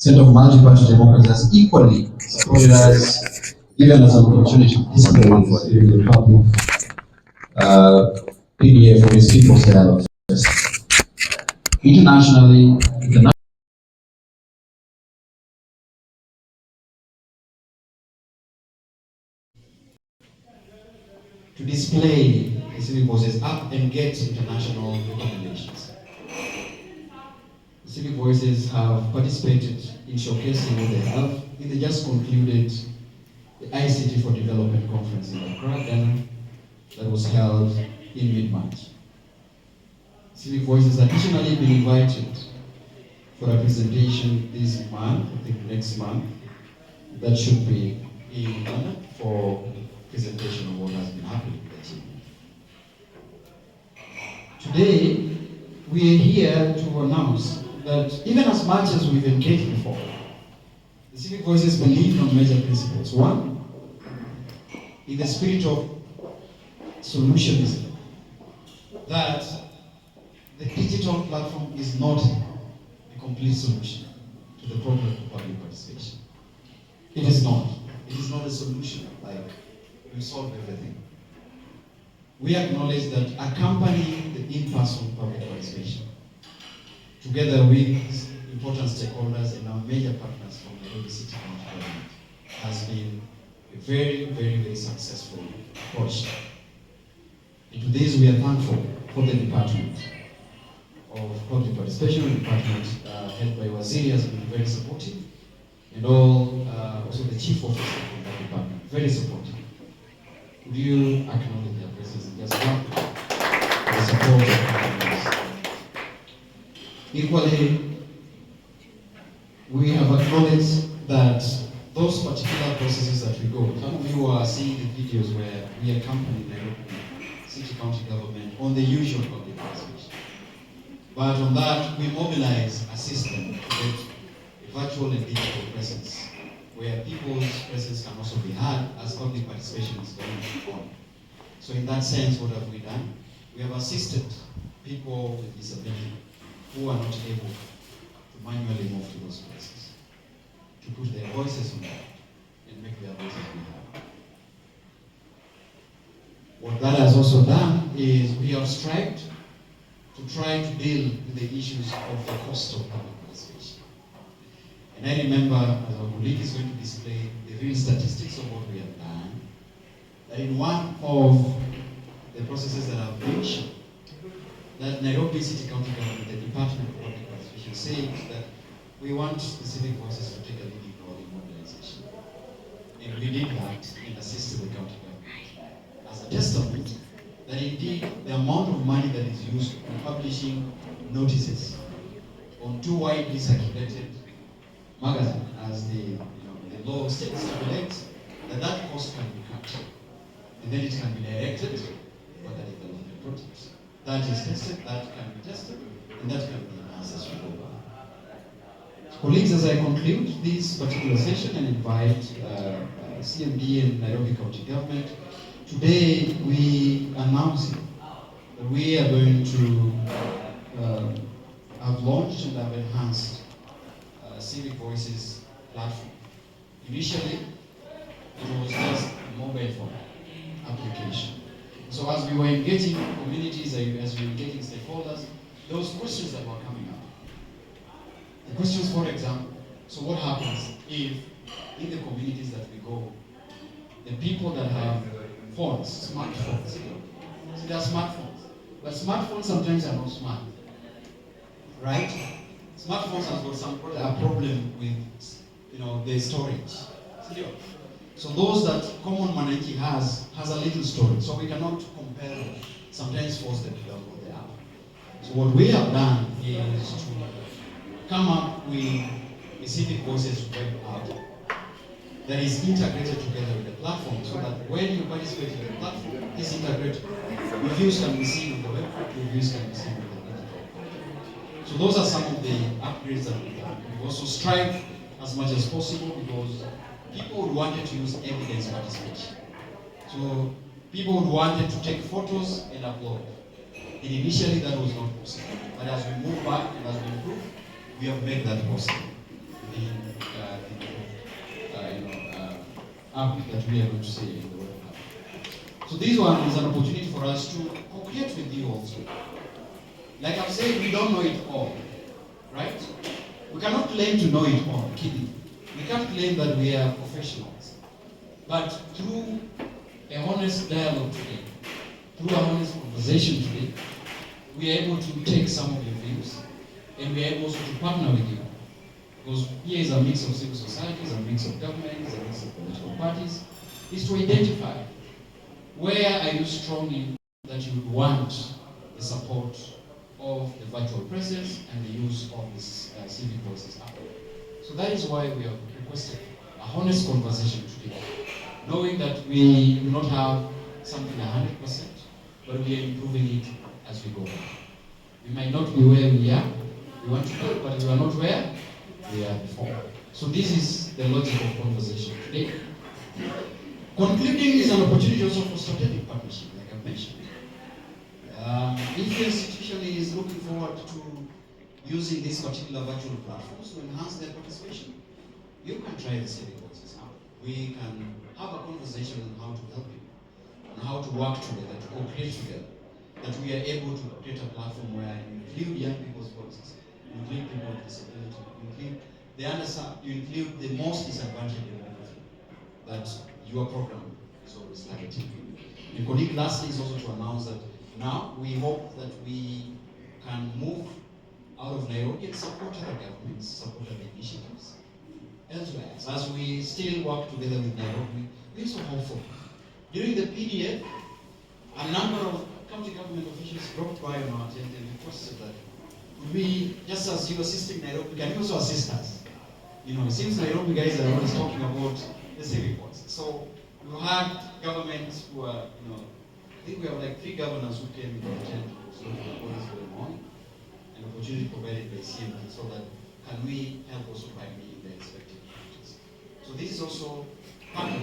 set of multi-party democracies has equally supported us, given us an opportunity to display in the public PDF for its people's dialogue. Internationally, to display the civic voices up and get international recommendations. The civic voices have participated in showcasing what they have. They just concluded the ICT for Development conference in Accra, Ghana, that was held in mid-March. Civic voices additionally been invited for a presentation this month, I think next month, that should be in Ghana for presentation of what has been happening in the team. Today, we are here to announce that even as much as we've engaged before, the Civic Voices believe on major principles. One, in the spirit of solutionism, that the digital platform is not a complete solution to the problem of public participation. It is not. It is not a solution, like we solve everything. We acknowledge that accompanying the in-person public participation, together with important stakeholders and our major partners from the Nairobi City County Government, has been a very, very, very successful approach. And to this, we are thankful for the Department of Public Participation. The department head by Waziri has been very supportive, and also the chief officer of that department, very supportive. Would you acknowledge their presence and just one for the support of partners? Equally, we have acknowledged that those particular processes that we go, some of you are seeing the videos where we accompany Nairobi City County Government on the usual public participation. But on that, we mobilize a system to get a virtual and digital presence, where people's presence can also be had as public participation is going on. So in that sense, what have we done? We have assisted people with disability who are not able to manually move to those places, to put their voices on that and make their voices be heard. What that has also done is we have strived to try to deal with the issues of the cost of public participation. And I remember, as our colleague is going to display the real statistics of what we have done, that in one of the processes that I've mentioned, that Nairobi City County Government, the Department of Public Participation, said that we want the civic voices to take a leading role in mobilization. And we did that and assisted the county government as a testament that indeed the amount of money that is used in publishing notices on two widely circulated magazines, as the law states, that cost can be cut. And then it can be directed for the development projects. That is tested, that can be tested, and that can be enhanced as we go on. Colleagues, as I conclude this particular session and invite CMD and Nairobi County Government, today we announce that we are going to have launched and have enhanced Civic Voices platform. Initially, it was just a mobile phone application. So as we were engaging communities, as we were engaging stakeholders, those questions that were coming up. The questions, for example, so what happens if in the communities that we go, the people that have phones, smartphones, see, they are smartphones, but smartphones sometimes are not smart, right? Smartphones have got a problem with, the storage. See, so those that common Mananchi has a little storage, so we cannot compare them, sometimes force them to download the app. So what we have done is to come up with a Civic Voices web app that is integrated together with the platform, so that when you participate in the platform, it's integrated. Reviews can be seen on the web, reviews can be seen on the digital. So those are some of the upgrades that we've done. We also strive as much as possible because people would wanted to use evidence participation. So people would wanted to take photos and upload. And initially that was not possible. But as we move back and as we improve, we have made that possible. app that we are going to see in the web app. So this one is an opportunity for us to co-create with you also. Like I've said, we don't know it all, right? We cannot claim to know it all, kidding. We can't claim that we are professionals. But through a honest dialogue today, through a honest conversation today, we are able to take some of your views, and we are able also to partner with you. Because here is a mix of civil societies, a mix of governments, a mix of political parties, is to identify where are you strong in that you would want the support of the virtual presence and the use of this Civic Voices app. So that is why we have requested a honest conversation today, knowing that we do not have something 100%, but we are improving it as we go. We might not be where we are, we want to go, but we are not where we are before. So this is the logic of conversation today. Concluding is an opportunity also for strategic partnership, like I mentioned. If your institution is looking forward to using these particular virtual platforms to enhance their participation, you can try the Civic Voices app. We can have a conversation on how to help you, on how to work together, to co-create together, that we are able to create a platform where you include young people's voices, you include people with disability, you include the underserved, you include the most disadvantaged demography, that your program is always targeting. And colleague, lastly, is also to announce that now we hope that we can move out of Nairobi and support other governments, support other initiatives elsewhere. So as we still work together with Nairobi, we're so hopeful. During the PDF, a number of county government officials dropped by on our agenda and requested that we, just as you assisting Nairobi, can you also assist us? You know, it seems Nairobi guys are always talking about the Civic Voice. So we had governments who are, you know, I think we have like 3 governors who came in the tent to look at what is going on, an opportunity provided by CMD, so that can we help also by meeting the expected countries. So this is also part of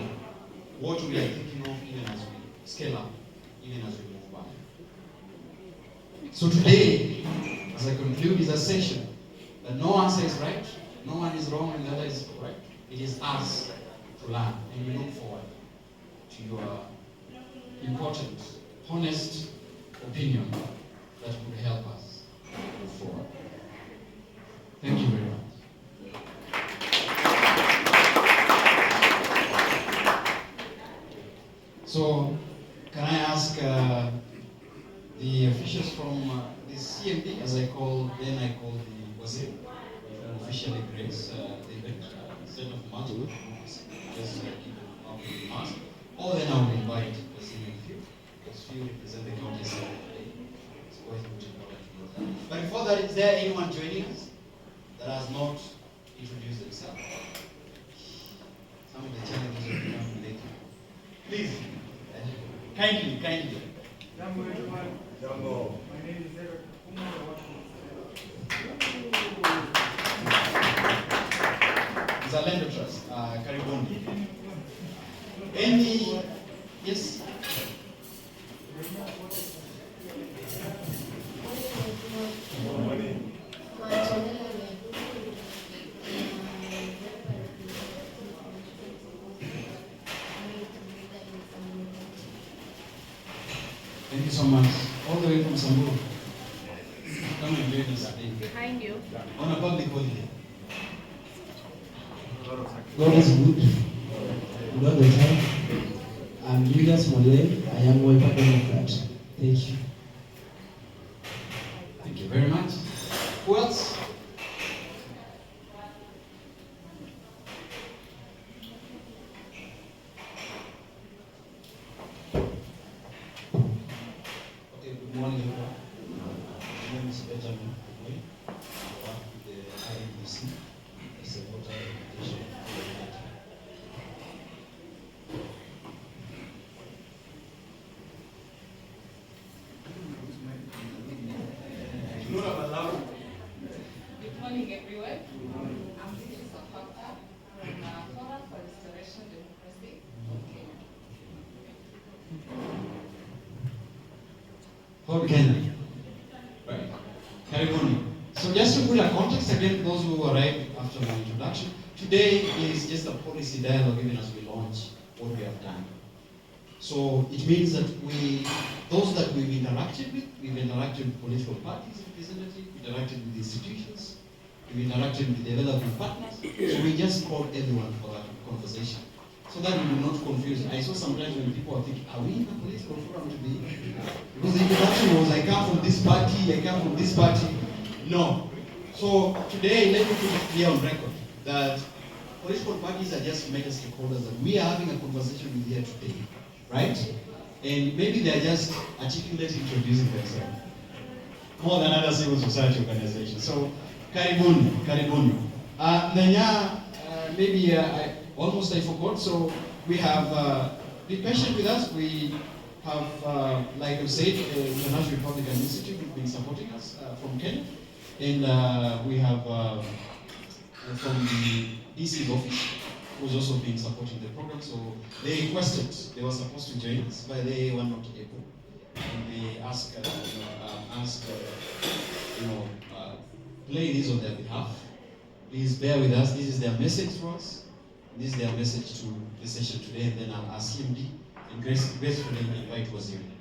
what we are thinking of even as we scale up, even as we move by. So today, as I conclude, is a session that no answer is right, no one is wrong, and the other is correct. It is us to learn, and we look forward to your important, honest opinion that could help us move forward. Thank you very much. So, can I ask the officials from the CMD, as I call the Wazir, officially grace the event, instead of multiple, just keep it up in mass. Or then I will invite the senior few, because few represent the county today. It's quite important. But before that, is there anyone joining us that has not introduced themselves? Some of the challenges will come later. Please, kindly. Jambo everyone. Jambo. My name is Eric. Zalendo Trust, Karibuni. Any, yes? Thank you so much. All the way from Samburu. Come and join us today. Behind you. On a public holiday. God is good. Good all the time. I'm Julius Mole. I am Wiper Democrat. Thank you. Thank you very much. Who else? Okay, good morning everyone. My name is Benjamin Omoy. I work with the INDC as a voter education coordinator. Good morning, everyone. I'm Civic Supporter from Forum for Restoration Democracy of Kenya. For Kenya. Right. Karibuni. So just to put a context again, those who arrived after my introduction, today is just a policy dialogue even as we launch what we have done. So it means that those that we've interacted with political parties representatives, we've interacted with institutions, we've interacted with development partners. So we just called everyone for that conversation. So that we will not confuse. I saw sometimes when people are thinking, are we in a political forum today? Because the introduction was, I come from this party, I come from this party. No. So today, let me put it clear on record that political parties are just mega stakeholders that we are having a conversation with here today, right? And maybe they're just articulating, introducing themselves more than other civil society organizations. So, karibuni, karibuni. Nanya, maybe I forgot. So we have be patient with us. We have, like I said, the International Republican Institute has been supporting us from Kenya, and we have from the DC's office, who's also been supporting the program. So they requested, they were supposed to join us, but they were not able. And they asked, play this on their behalf. Please bear with us. This is their message to us. This is their message to the session today, and then I'll ask CMD and gracefully invite Waziri.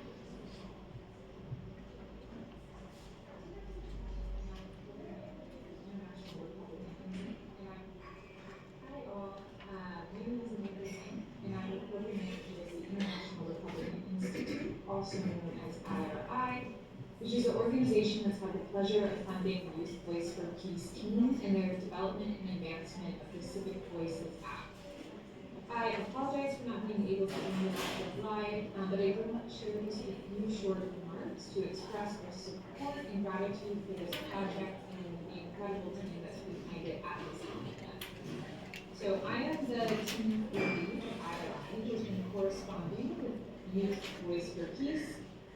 Also known as IRI, which is an organization that's had the pleasure of funding the Youth Voice for Peace team in their development and advancement of the Civic Voices app. I apologize for not being able to bring this live, but I would like to share these with you short remarks to express our support and gratitude for this project and the incredible team that's behind it at this moment. So I am the team lead of IRI, who has been corresponding with Youth Voice for Peace,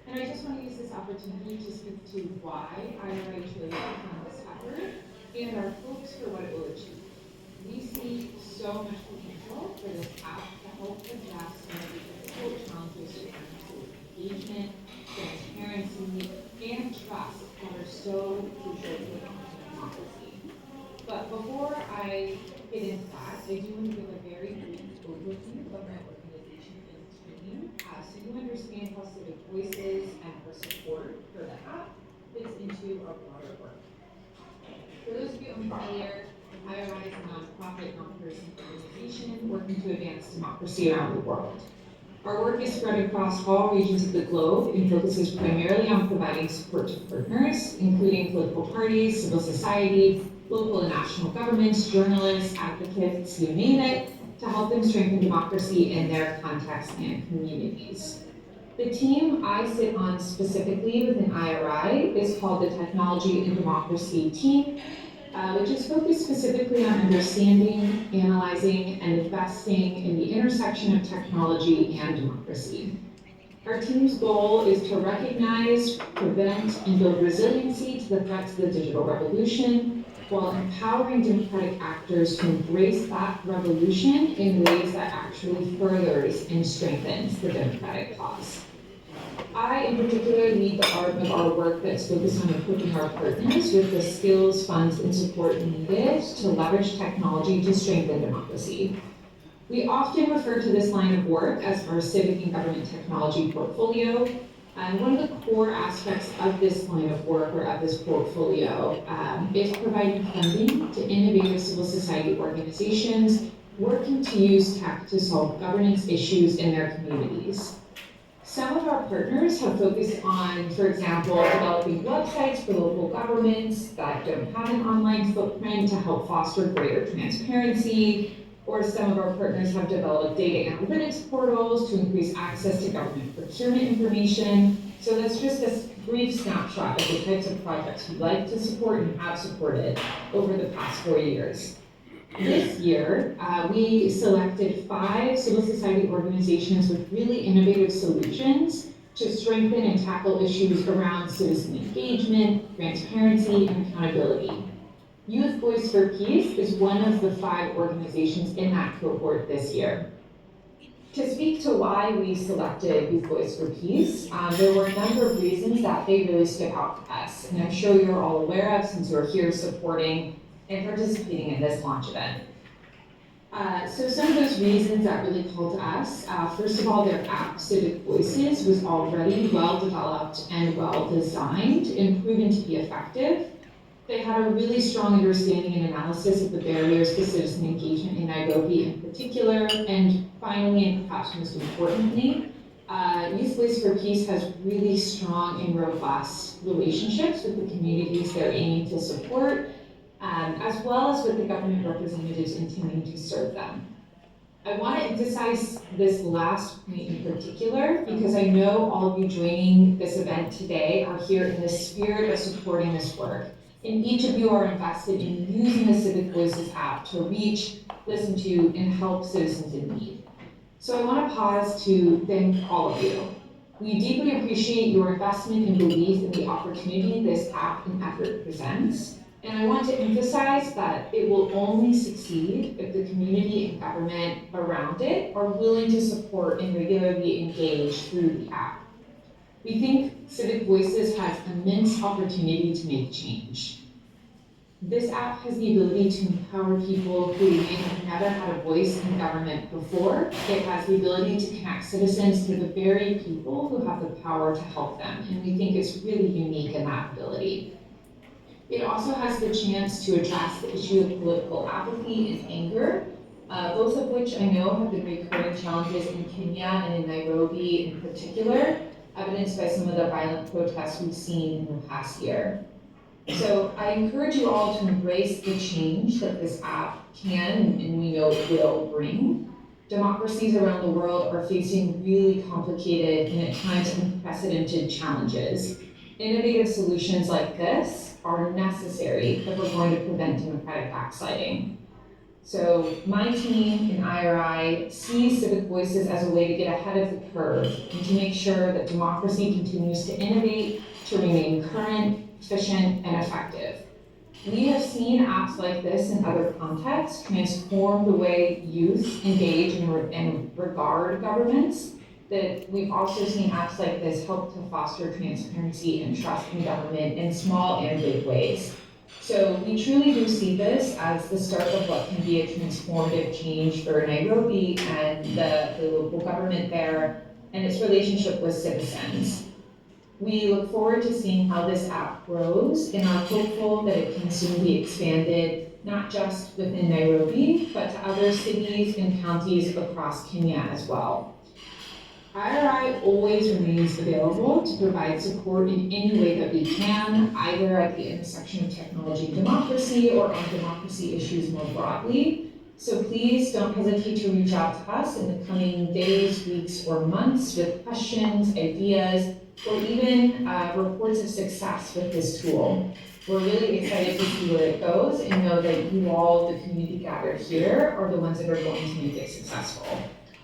and I just want to use this opportunity to speak to why IRI chose to fund this effort and our hopes for what it will achieve. We see so much potential for this app to help address some of the difficult challenges around engagement, transparency, and trust that are so crucial to democracy. But before I get into that, I do want to give a very brief overview of my organization and team, so you understand how Civic Voices and our support for the app fits into our broader work. For those of you unfamiliar, IRI is a nonprofit, non-partisan organization working to advance democracy around the world. Our work is spread across all regions of the globe and focuses primarily on providing support to partners, including political parties, civil society, local and national governments, journalists, advocates, you name it, to help them strengthen democracy in their context and communities. The team I sit on specifically within IRI is called the Technology and Democracy Team, which is focused specifically on understanding, analyzing, and investing in the intersection of technology and democracy. Our team's goal is to recognize, prevent, and build resiliency to the threats of the digital revolution, while empowering democratic actors to embrace that revolution in ways that actually furthers and strengthens the democratic cause. I, in particular, lead the arm of our work that's focused on equipping our partners with the skills, funds, and support needed to leverage technology to strengthen democracy. We often refer to this line of work as our civic and government technology portfolio. And one of the core aspects of this line of work or of this portfolio is providing funding to innovative civil society organizations working to use tech to solve governance issues in their communities. Some of our partners have focused on, for example, developing websites for local governments that don't have an online footprint to help foster greater transparency, or some of our partners have developed data analytics portals to increase access to government procurement information. So that's just a brief snapshot of the types of projects we like to support and have supported over the past 4 years. This year, we selected 5 civil society organizations with really innovative solutions to strengthen and tackle issues around citizen engagement, transparency, and accountability. Youth Voice for Peace is one of the 5 organizations in that cohort this year. To speak to why we selected Youth Voice for Peace, there were a number of reasons that they really stood out to us, and I'm sure you're all aware of since you're here supporting and participating in this launch event. So some of those reasons that really called to us, first of all, their app, Civic Voices, was already well developed and well designed and proven to be effective. They had a really strong understanding and analysis of the barriers to citizen engagement in Nairobi in particular. And finally, and perhaps most importantly, Youth Voice for Peace has really strong and robust relationships with the communities they're aiming to support, as well as with the government representatives intending to serve them. I want to emphasize this last point in particular because I know all of you joining this event today are here in the spirit of supporting this work. And each of you are invested in using the Civic Voices app to reach, listen to, and help citizens in need. So I want to pause to thank all of you. We deeply appreciate your investment and belief in the opportunity this app and effort presents. And I want to emphasize that it will only succeed if the community and government around it are willing to support and regularly engage through the app. We think Civic Voices has immense opportunity to make change. This app has the ability to empower people who may have never had a voice in government before. It has the ability to connect citizens to the very people who have the power to help them, and we think it's really unique in that ability. It also has the chance to address the issue of political apathy and anger, both of which I know have been recurring challenges in Kenya and in Nairobi in particular, evidenced by some of the violent protests we've seen in the past year. So I encourage you all to embrace the change that this app can and we know will bring. Democracies around the world are facing really complicated and at times unprecedented challenges. Innovative solutions like this are necessary if we're going to prevent democratic backsliding. So my team in IRI sees Civic Voices as a way to get ahead of the curve and to make sure that democracy continues to innovate, to remain current, efficient, and effective. We have seen apps like this in other contexts transform the way youth engage and regard governments. That we've also seen apps like this help to foster transparency and trust in government in small and big ways. So we truly do see this as the start of what can be a transformative change for Nairobi and the local government there and its relationship with citizens. We look forward to seeing how this app grows and are hopeful that it can soon be expanded, not just within Nairobi, but to other cities and counties across Kenya as well. IRI always remains available to provide support in any way that we can, either at the intersection of technology and democracy or on democracy issues more broadly. So please don't hesitate to reach out to us in the coming days, weeks, or months with questions, ideas, or even reports of success with this tool. We're really excited to see where it goes and know that you all, the community gathered here, are the ones that are going to make it successful.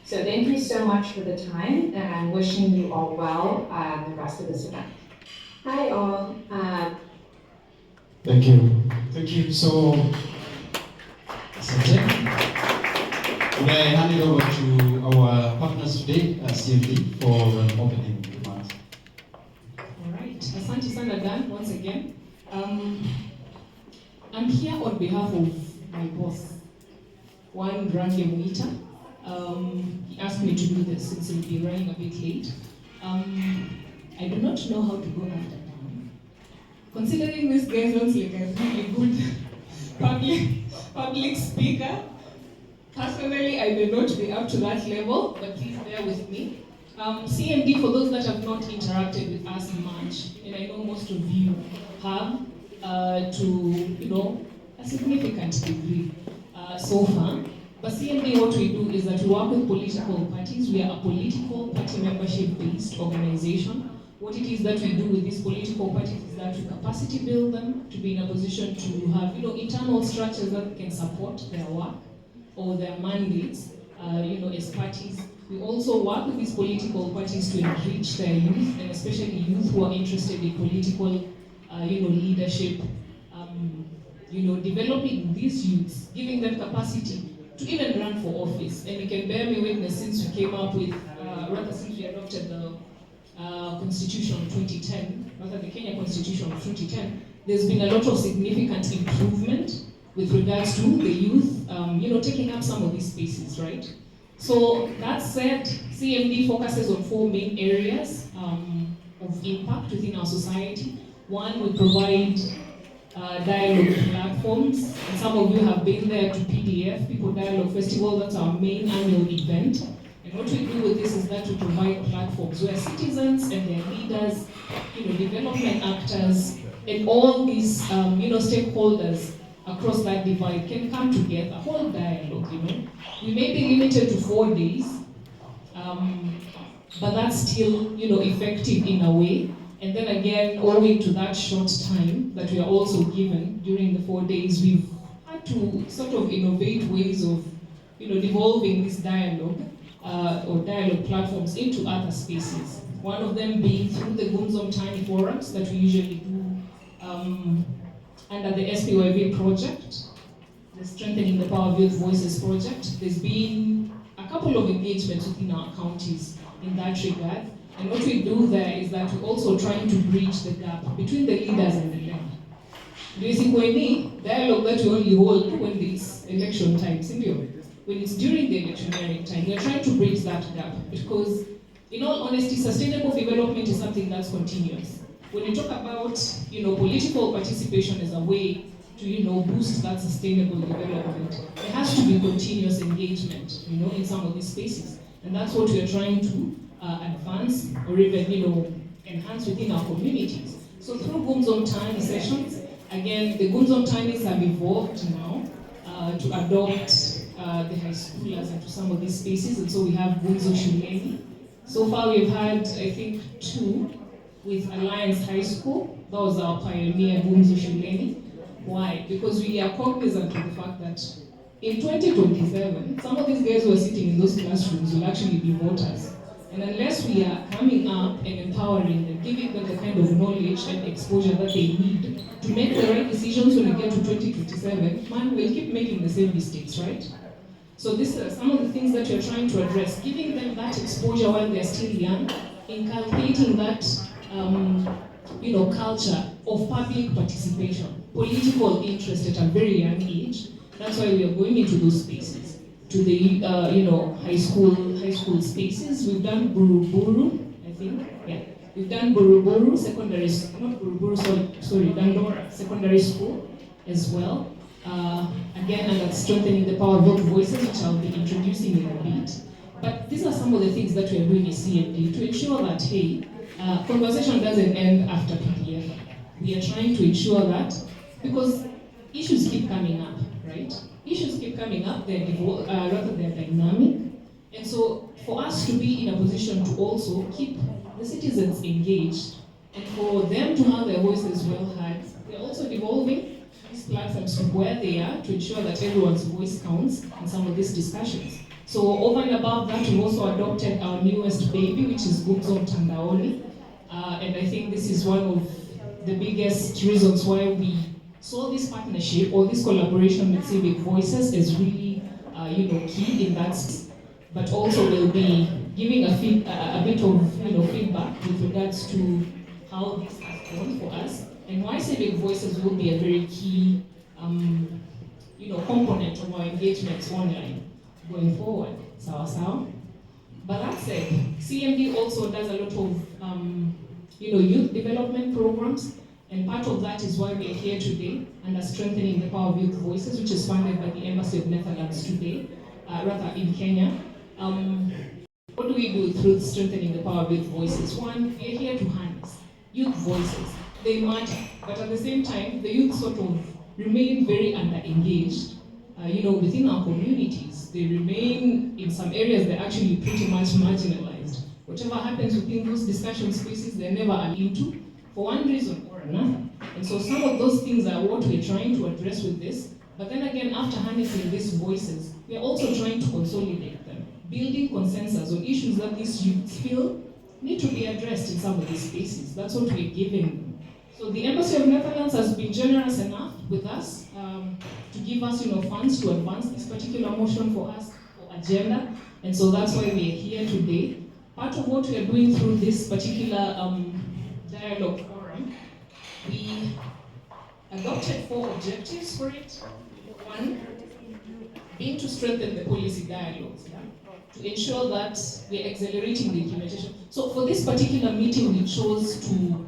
So thank you so much for the time, and I'm wishing you all well the rest of this event. Hi all. Thank you. Thank you. So, Asante. Would I hand it over to our partners today, CMD, for an opening remarks. All right. Asante sana Dan, once again. I'm here on behalf of my boss, Juan Range Muita. He asked me to do this since he'll be running a bit late. I do not know how to go after him. Considering this guy sounds like a really good public speaker, personally I may not be up to that level, but please bear with me. CMD, for those that have not interacted with us much, and I know most of you have, to a significant degree so far. But CMD, what we do is that we work with political parties. We are a political party membership-based organization. What it is that we do with these political parties is that we capacity build them to be in a position to have, internal structures that can support their work or their mandates, as parties. We also work with these political parties to enrich their youth, and especially youth who are interested in political, leadership, developing these youths, giving them capacity to even run for office. And you can bear me witness, since we came up with, since we adopted the Constitution of 2010, the Kenya Constitution of 2010, there's been a lot of significant improvement with regards to the youth, taking up some of these spaces, right? So that said, CMD focuses on 4 main areas of impact within our society. One, we provide dialogue platforms. And some of you have been there to PDF, People Dialogue Festival. That's our main annual event. And what we do with this is that we provide platforms where citizens and their leaders, development actors, and all these, stakeholders across that divide can come together, hold dialogue, We may be limited to 4 days, but that's still, effective in a way. And then again, owing to that short time that we are also given during the 4 days, we've had to sort of innovate ways of, devolving this dialogue or dialogue platforms into other spaces. One of them being through the Gumzom Tiny forums that we usually do under the SPYV project, the Strengthening the Power of Youth Voices project. There's been a couple of engagements within our counties in that regard. And what we do there is that we're also trying to bridge the gap between the leaders and the led. Basically, dialogue that we only hold when it's election time, simply. When it's during the electionary time, we're trying to bridge that gap because, in all honesty, sustainable development is something that's continuous. When you talk about, political participation as a way to, boost that sustainable development, there has to be continuous engagement, in some of these spaces. And that's what we are trying to advance or even, enhance within our communities. So through Gumzom Tiny sessions, again, the Gumzom Tinies have evolved now to adopt the high schoolers into some of these spaces, and so we have Gumzo Shuleni. So far we've had, I think, 2 with Alliance High School. That was our pioneer, Gumzo Shuleni. Why? Because we are cognizant of the fact that in 2027, some of these guys who are sitting in those classrooms will actually be voters. And unless we are coming up and empowering them, giving them the kind of knowledge and exposure that they need to make the right decisions when we get to 2027, man, we'll keep making the same mistakes, right? So these are some of the things that we're trying to address, giving them that exposure while they're still young, inculcating that culture of public participation, political interest at a very young age. That's why we are going into those spaces, to the high school spaces. We've done Buruburu, I think, yeah. We've done Buruburu secondary, not Buruburu, sorry, Dandora Secondary School as well. Again, and that's strengthening the power of youth voices, which I'll be introducing in a bit. But these are some of the things that we are doing in CMD to ensure that, hey, conversation doesn't end after PDF. We are trying to ensure that, because issues keep coming up, right? Issues keep coming up, they're dynamic. And so for us to be in a position to also keep the citizens engaged and for them to have their voices well heard, they're also devolving these platforms from where they are to ensure that everyone's voice counts in some of these discussions. So over and above that, we've also adopted our newest baby, which is Gumzo Mtandaoni. And I think this is one of the biggest reasons why we saw this partnership or this collaboration with Civic Voices is really, key in that. But also we'll be giving a bit of feedback with regards to how this has gone for us and why Civic Voices will be a very key, component of our engagements online going forward. Sawa. But that said, CMD also does a lot of, youth development programs, and part of that is why we are here today under Strengthening the Power of Youth Voices, which is funded by the Embassy of Netherlands today, in Kenya. What do we do through Strengthening the Power of Youth Voices? One, we are here to harness youth voices. They matter, but at the same time, the youth sort of remain very under-engaged, within our communities. They remain, in some areas, they're actually pretty much marginalized. Whatever happens within those discussion spaces, they're never into, for one reason or another. And so some of those things are what we're trying to address with this. But then again, after harnessing these voices, we're also trying to consolidate them, building consensus on issues that these youths feel need to be addressed in some of these spaces. That's what we're giving them. So the Embassy of Netherlands has been generous enough with us to give us, funds to advance this particular motion for us, for agenda. And so that's why we are here today. Part of what we are doing through this particular dialogue forum, we adopted 4 objectives for it. One, being to strengthen the policy dialogues, yeah? To ensure that we're accelerating the implementation. So for this particular meeting, we chose to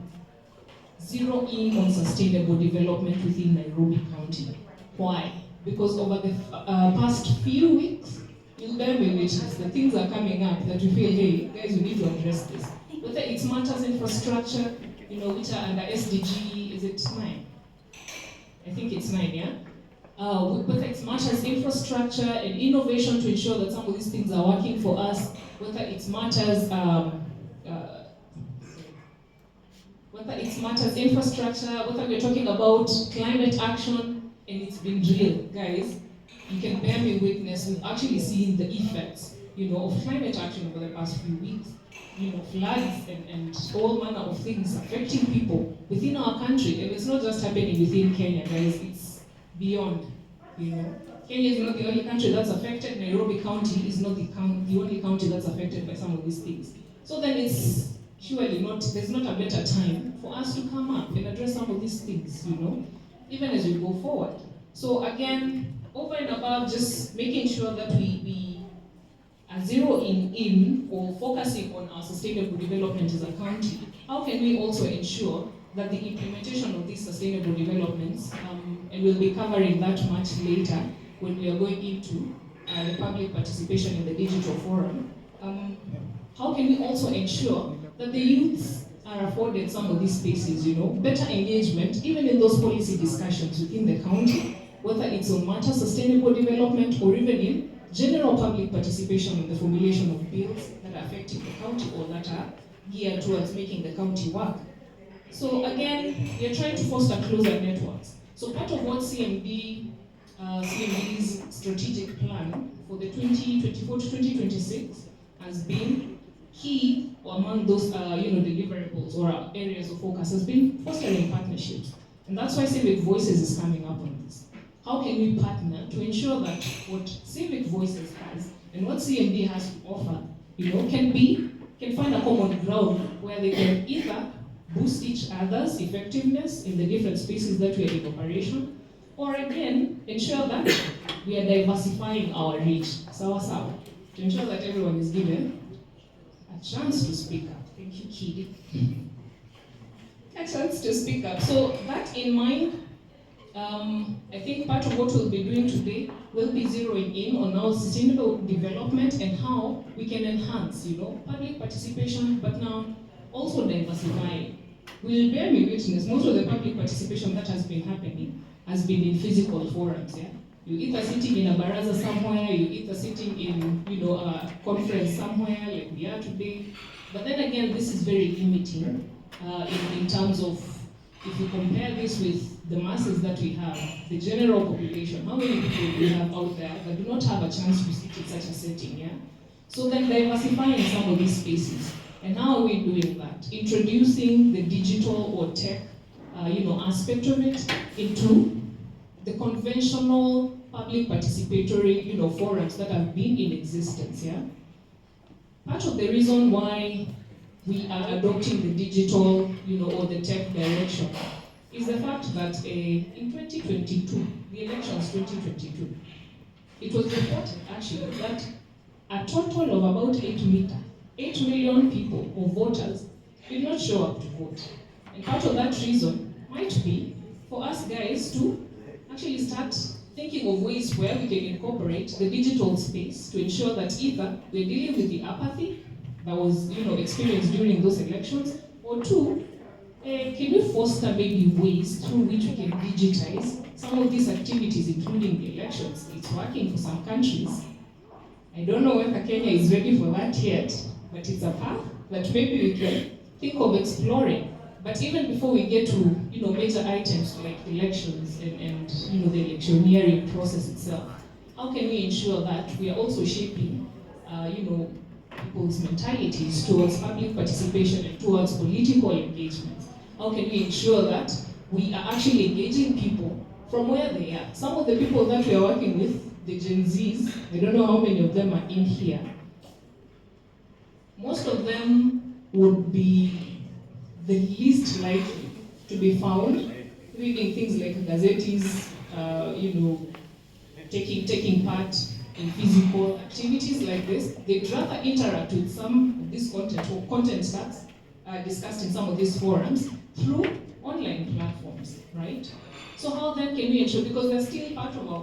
zero in on sustainable development within Nairobi County. Why? Because over the past few weeks, you'll bear me witness, the things are coming up that we feel, hey, guys, we need to address this. Whether it's matters infrastructure, which are under SDG, is it 9? I think it's 9, yeah? Whether it's matters infrastructure and innovation to ensure that some of these things are working for us, whether it's matters infrastructure, whether we're talking about climate action, and it's been real, guys. You can bear me witness, we've actually seen the effects, of climate action over the past few weeks. Floods and all manner of things affecting people within our country, and it's not just happening within Kenya, guys. It's beyond. Kenya is not the only country that's affected. Nairobi County is not the only county that's affected by some of these things. So then it's surely not, there's not a better time for us to come up and address some of these things, even as we go forward. So again, over and above just making sure that we are zeroing in or focusing on our sustainable development as a county, how can we also ensure that the implementation of these sustainable developments, and we'll be covering that much later when we are going into the public participation in the digital forum, how can we also ensure that the youths are afforded some of these spaces, better engagement, even in those policy discussions within the county, whether it's on matter sustainable development or even in general public participation in the formulation of bills that are affecting the county or that are geared towards making the county work. So again, we are trying to foster closer networks. So part of what CMD's strategic plan for the 2024 to 2026 has been key, or among those deliverables or areas of focus has been fostering partnerships. And that's why Civic Voices is coming up on this. How can we partner to ensure that what Civic Voices has and what CMD has to offer, can find a common ground where they can either boost each other's effectiveness in the different spaces that we are in operation, or again, ensure that we are diversifying our reach, sawa, to ensure that everyone is given a chance to speak up. Thank you, Kidi. A chance to speak up. So that in mind, I think part of what we'll be doing today will be zeroing in on our sustainable development and how we can enhance, public participation, but now also diversifying. Will bear me witness, most of the public participation that has been happening has been in physical forums, yeah? You're either sitting in a baraza somewhere, you're either sitting in, a conference somewhere like we are today. But then again, this is very limiting in terms of, if you compare this with the masses that we have, the general population, how many people do we have out there that do not have a chance to sit in such a setting, yeah? So then diversifying some of these spaces. And how are we doing that? Introducing the digital or tech, aspect of it into the conventional public participatory, forums that have been in existence, yeah? Part of the reason why we are adopting the digital, or the tech direction is the fact that in 2022, the elections 2022, it was reported actually that a total of about 8 million people or voters did not show up to vote. And part of that reason might be for us guys to actually start thinking of ways where we can incorporate the digital space to ensure that either we're dealing with the apathy that was experienced during those elections, or two, can we foster maybe ways through which we can digitize some of these activities, including the elections? It's working for some countries. I don't know whether Kenya is ready for that yet, but it's a path that maybe we can think of exploring. But even before we get to major items like elections and the electioneering process itself, how can we ensure that we are also shaping people's mentalities towards public participation and towards political engagement? How can we ensure that we are actually engaging people from where they are? Some of the people that we are working with, the Gen Zs, I don't know how many of them are in here. Most of them would be the least likely to be found reading things like gazettes, taking part in physical activities like this. They'd rather interact with some of this content or content that's discussed in some of these forums through online platforms, right? So how then can we ensure, because they're still part of our